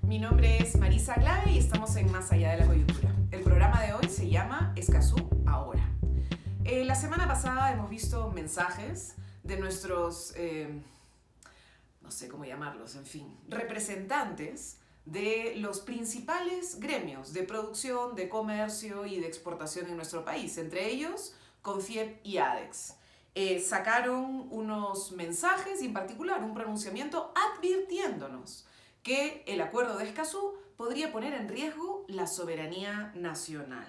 Mi nombre es Marisa Clave y estamos en Más Allá de la Coyuntura. El programa de hoy se llama Escazú Ahora. La semana pasada hemos visto mensajes de nuestros, no sé cómo llamarlos, en fin, representantes de los principales gremios de producción, de comercio y de exportación en nuestro país, entre ellos CONFIEP y ADEX. Sacaron unos mensajes y en particular un pronunciamiento advirtiéndonos que el acuerdo de Escazú podría poner en riesgo la soberanía nacional.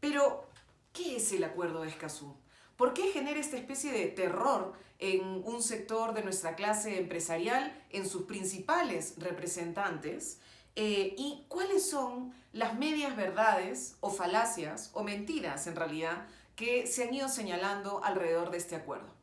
Pero, ¿qué es el acuerdo de Escazú? ¿Por qué genera esta especie de terror en un sector de nuestra clase empresarial, en sus principales representantes? ¿Y cuáles son las medias verdades o falacias o mentiras en realidad que se han ido señalando alrededor de este acuerdo?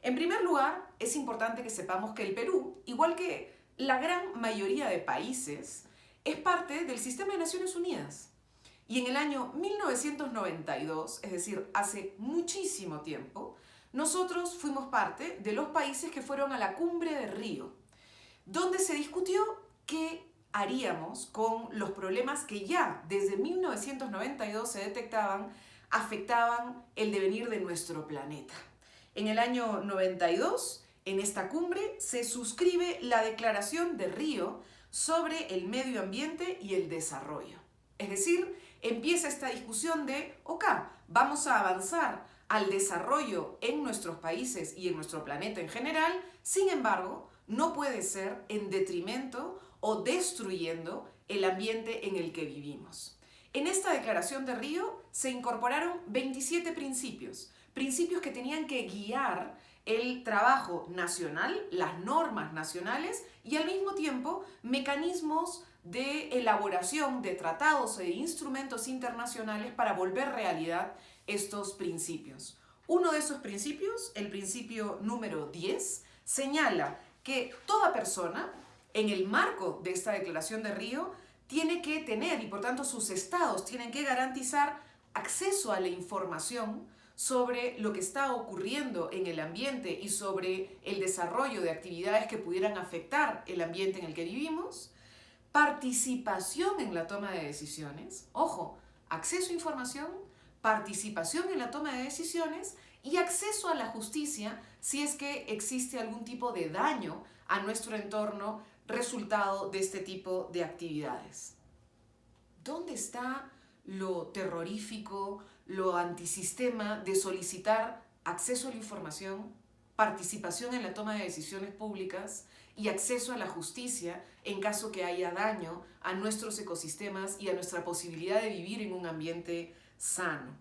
En primer lugar, es importante que sepamos que el Perú, igual que la gran mayoría de países, es parte del sistema de Naciones Unidas. Y en el año 1992, es decir, hace muchísimo tiempo, nosotros fuimos parte de los países que fueron a la cumbre de Río, donde se discutió qué haríamos con los problemas que ya desde 1992 se detectaban, afectaban el devenir de nuestro planeta. En el año 92, en esta cumbre, se suscribe la Declaración de Río sobre el medio ambiente y el desarrollo. Es decir, empieza esta discusión de, ok, vamos a avanzar al desarrollo en nuestros países y en nuestro planeta en general, sin embargo, no puede ser en detrimento o destruyendo el ambiente en el que vivimos. En esta Declaración de Río se incorporaron 27 principios, principios que tenían que guiar el trabajo nacional, las normas nacionales y al mismo tiempo mecanismos de elaboración de tratados e instrumentos internacionales para volver realidad estos principios. Uno de esos principios, el principio número 10, señala que toda persona, en el marco de esta Declaración de Río, tiene que tener, y por tanto sus estados tienen que garantizar acceso a la información sobre lo que está ocurriendo en el ambiente y sobre el desarrollo de actividades que pudieran afectar el ambiente en el que vivimos, participación en la toma de decisiones, ojo, acceso a información, participación en la toma de decisiones y acceso a la justicia si es que existe algún tipo de daño a nuestro entorno resultado de este tipo de actividades. ¿Dónde está lo terrorífico, lo antisistema de solicitar acceso a la información, participación en la toma de decisiones públicas y acceso a la justicia en caso que haya daño a nuestros ecosistemas y a nuestra posibilidad de vivir en un ambiente sano?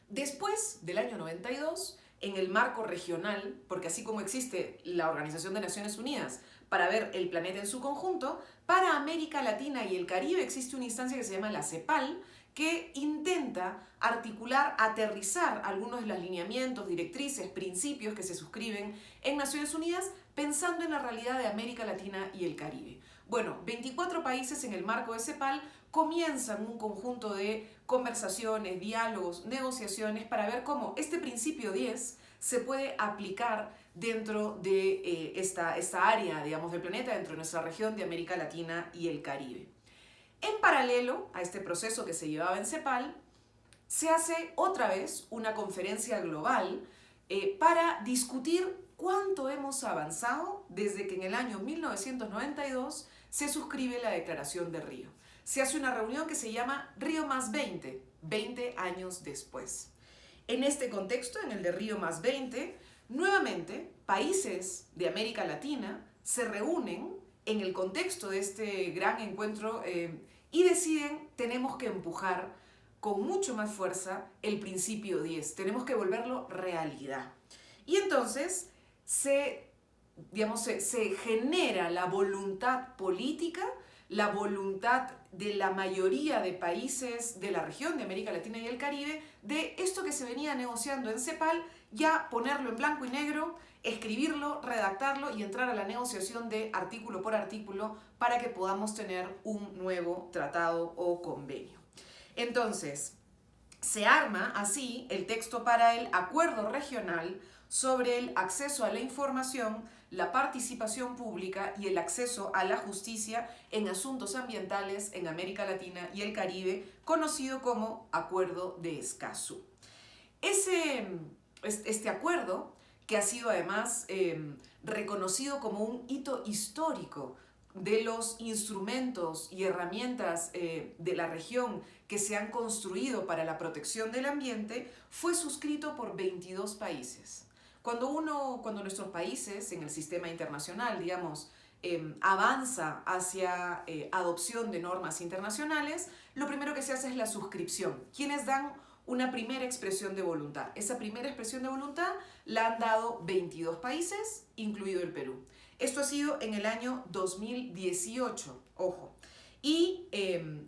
Después del año 92, en el marco regional, porque así como existe la Organización de Naciones Unidas para ver el planeta en su conjunto, para América Latina y el Caribe existe una instancia que se llama la CEPAL, que intenta articular, aterrizar algunos de los lineamientos, directrices, principios que se suscriben en Naciones Unidas pensando en la realidad de América Latina y el Caribe. Bueno, 24 países en el marco de CEPAL comienzan un conjunto de conversaciones, diálogos, negociaciones para ver cómo este principio 10 se puede aplicar dentro de esta área, digamos, del planeta, dentro de nuestra región de América Latina y el Caribe. En paralelo a este proceso que se llevaba en CEPAL, se hace otra vez una conferencia global para discutir cuánto hemos avanzado desde que en el año 1992 se suscribe la Declaración de Río. Se hace una reunión que se llama Río más 20, 20 años después. En este contexto, en el de Río más 20, nuevamente países de América Latina se reúnen en el contexto de este gran encuentro y deciden, tenemos que empujar con mucho más fuerza el principio 10, tenemos que volverlo realidad. Y entonces se genera la voluntad política, la voluntad de la mayoría de países de la región de América Latina y el Caribe de esto que se venía negociando en CEPAL, ya ponerlo en blanco y negro, escribirlo, redactarlo y entrar a la negociación de artículo por artículo para que podamos tener un nuevo tratado o convenio. Entonces, se arma así el texto para el acuerdo regional sobre el acceso a la información la participación pública y el acceso a la justicia en asuntos ambientales en América Latina y el Caribe, conocido como Acuerdo de Escazú. Este acuerdo, que ha sido además reconocido como un hito histórico de los instrumentos y herramientas de la región que se han construido para la protección del ambiente, fue suscrito por 22 países. Cuando nuestros países en el sistema internacional, digamos, avanza hacia adopción de normas internacionales, lo primero que se hace es la suscripción. Quienes dan una primera expresión de voluntad. Esa primera expresión de voluntad la han dado 22 países, incluido el Perú. Esto ha sido en el año 2018, ojo. Y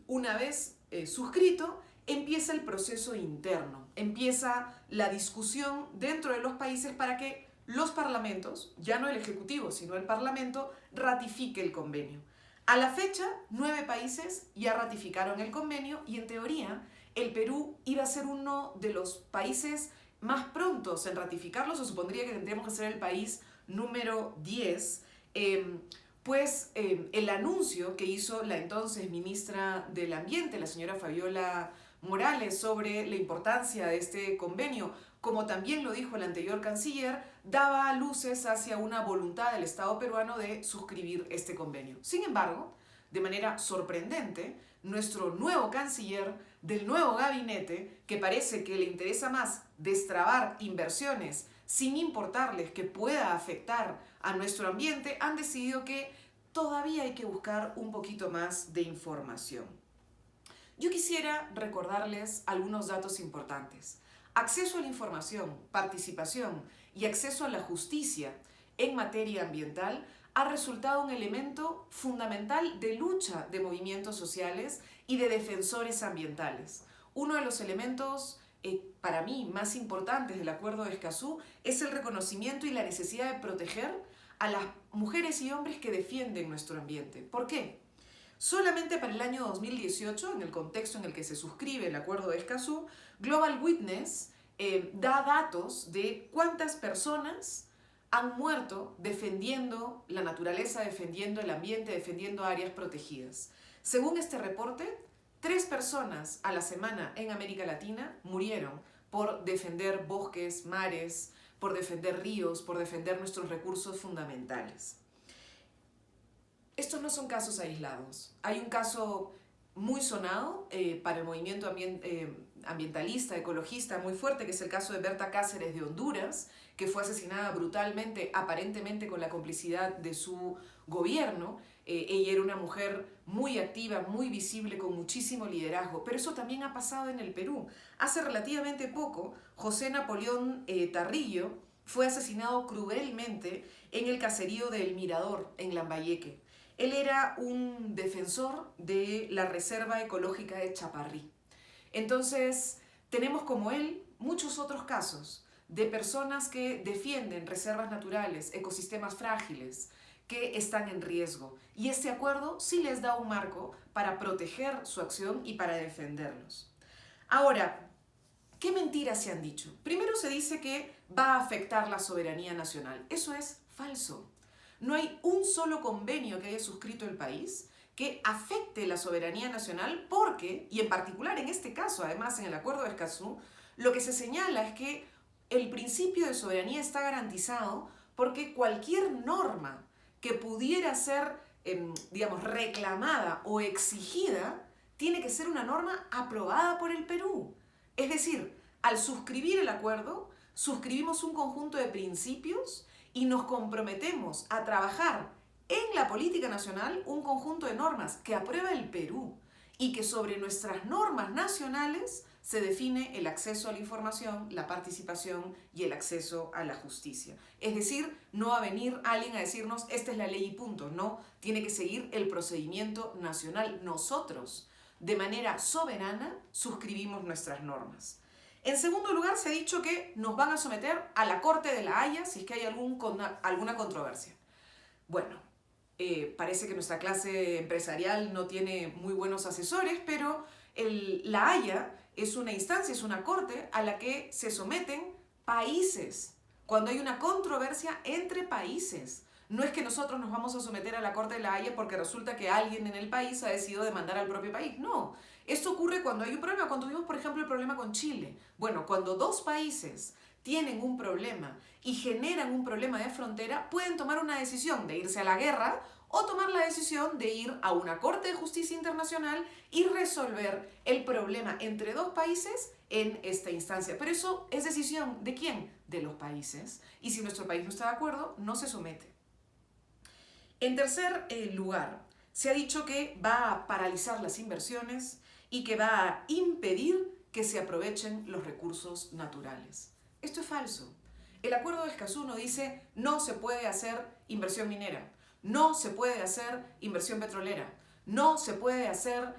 una vez suscrito, empieza el proceso interno, empieza la discusión dentro de los países para que los parlamentos, ya no el Ejecutivo, sino el Parlamento, ratifique el convenio. A la fecha, 9 países ya ratificaron el convenio y en teoría el Perú iba a ser uno de los países más prontos en ratificarlo. Se supondría que tendríamos que ser el país número 10, el anuncio que hizo la entonces ministra del Ambiente, la señora Fabiola Morales, sobre la importancia de este convenio, como también lo dijo el anterior canciller, daba luces hacia una voluntad del Estado peruano de suscribir este convenio. Sin embargo, de manera sorprendente, nuestro nuevo canciller del nuevo gabinete, que parece que le interesa más destrabar inversiones sin importarles que pueda afectar a nuestro ambiente, han decidido que todavía hay que buscar un poquito más de información. Yo quisiera recordarles algunos datos importantes. Acceso a la información, participación y acceso a la justicia en materia ambiental ha resultado un elemento fundamental de lucha de movimientos sociales y de defensores ambientales. Uno de los elementos para mí más importantes del Acuerdo de Escazú es el reconocimiento y la necesidad de proteger a las mujeres y hombres que defienden nuestro ambiente. ¿Por qué? Solamente para el año 2018, en el contexto en el que se suscribe el Acuerdo de Escazú, Global Witness da datos de cuántas personas han muerto defendiendo la naturaleza, defendiendo el ambiente, defendiendo áreas protegidas. Según este reporte, 3 personas a la semana en América Latina murieron por defender bosques, mares, por defender ríos, por defender nuestros recursos fundamentales. Estos no son casos aislados. Hay un caso muy sonado para el movimiento ambientalista, ecologista muy fuerte, que es el caso de Berta Cáceres de Honduras, que fue asesinada brutalmente, aparentemente con la complicidad de su gobierno. Ella era una mujer muy activa, muy visible, con muchísimo liderazgo, pero eso también ha pasado en el Perú. Hace relativamente poco, José Napoleón Tarrillo fue asesinado cruelmente en el caserío de El Mirador, en Lambayeque. Él era un defensor de la Reserva Ecológica de Chaparrí. Entonces, tenemos como él muchos otros casos de personas que defienden reservas naturales, ecosistemas frágiles, que están en riesgo. Y este acuerdo sí les da un marco para proteger su acción y para defenderlos. Ahora, ¿qué mentiras se han dicho? Primero se dice que va a afectar la soberanía nacional. Eso es falso. No hay un solo convenio que haya suscrito el país que afecte la soberanía nacional porque, y en particular en este caso, además en el Acuerdo de Escazú, lo que se señala es que el principio de soberanía está garantizado porque cualquier norma que pudiera ser, reclamada o exigida, tiene que ser una norma aprobada por el Perú. Es decir, al suscribir el acuerdo, suscribimos un conjunto de principios y nos comprometemos a trabajar en la política nacional un conjunto de normas que aprueba el Perú y que sobre nuestras normas nacionales se define el acceso a la información, la participación y el acceso a la justicia. Es decir, no va a venir alguien a decirnos esta es la ley y punto. No, tiene que seguir el procedimiento nacional. Nosotros, de manera soberana, suscribimos nuestras normas. En segundo lugar, se ha dicho que nos van a someter a la Corte de la Haya si es que hay alguna controversia. Bueno, parece que nuestra clase empresarial no tiene muy buenos asesores, pero la Haya es una instancia, es una corte a la que se someten países cuando hay una controversia entre países. No es que nosotros nos vamos a someter a la Corte de la Haya porque resulta que alguien en el país ha decidido demandar al propio país. No, esto ocurre cuando hay un problema, cuando tuvimos por ejemplo el problema con Chile. Bueno, cuando dos países tienen un problema y generan un problema de frontera, pueden tomar una decisión de irse a la guerra o tomar la decisión de ir a una Corte de Justicia Internacional y resolver el problema entre dos países en esta instancia. Pero eso es decisión ¿de quién? De los países. Y si nuestro país no está de acuerdo, no se somete. En tercer lugar, se ha dicho que va a paralizar las inversiones y que va a impedir que se aprovechen los recursos naturales. Esto es falso. El Acuerdo de Escazú no dice no se puede hacer inversión minera, no se puede hacer inversión petrolera, no se puede hacer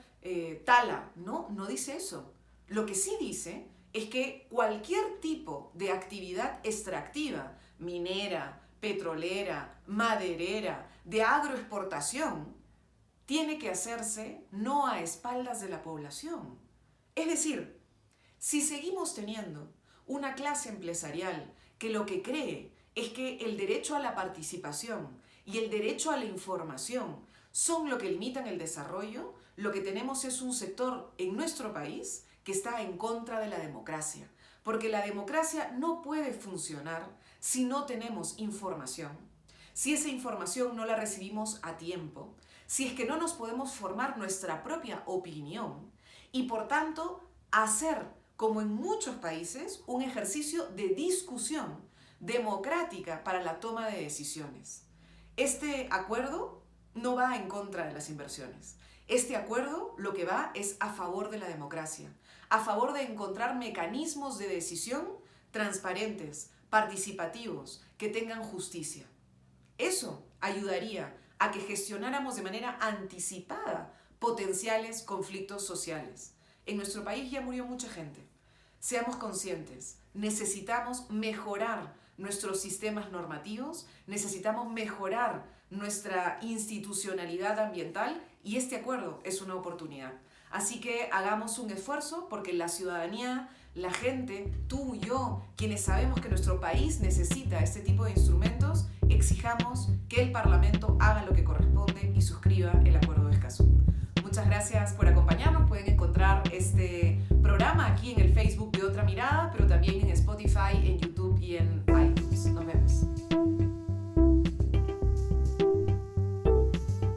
tala. No, no dice eso. Lo que sí dice es que cualquier tipo de actividad extractiva, minera, petrolera, maderera, de agroexportación, tiene que hacerse no a espaldas de la población. Es decir, si seguimos teniendo una clase empresarial que lo que cree es que el derecho a la participación y el derecho a la información son lo que limitan el desarrollo, lo que tenemos es un sector en nuestro país que está en contra de la democracia. Porque la democracia no puede funcionar si no tenemos información, si esa información no la recibimos a tiempo, si es que no nos podemos formar nuestra propia opinión y por tanto hacer, como en muchos países, un ejercicio de discusión democrática para la toma de decisiones. Este acuerdo no va en contra de las inversiones. Este acuerdo lo que va es a favor de la democracia, a favor de encontrar mecanismos de decisión transparentes, participativos, que tengan justicia. Eso ayudaría a que gestionáramos de manera anticipada potenciales conflictos sociales. En nuestro país ya murió mucha gente. Seamos conscientes, necesitamos mejorar nuestros sistemas normativos, necesitamos mejorar nuestra institucionalidad ambiental y este acuerdo es una oportunidad. Así que hagamos un esfuerzo porque la ciudadanía, la gente, tú y yo, quienes sabemos que nuestro país necesita este tipo de instrumentos, exijamos que el Parlamento haga lo que corresponde y suscriba el Acuerdo de Escazú. Muchas gracias por acompañarnos.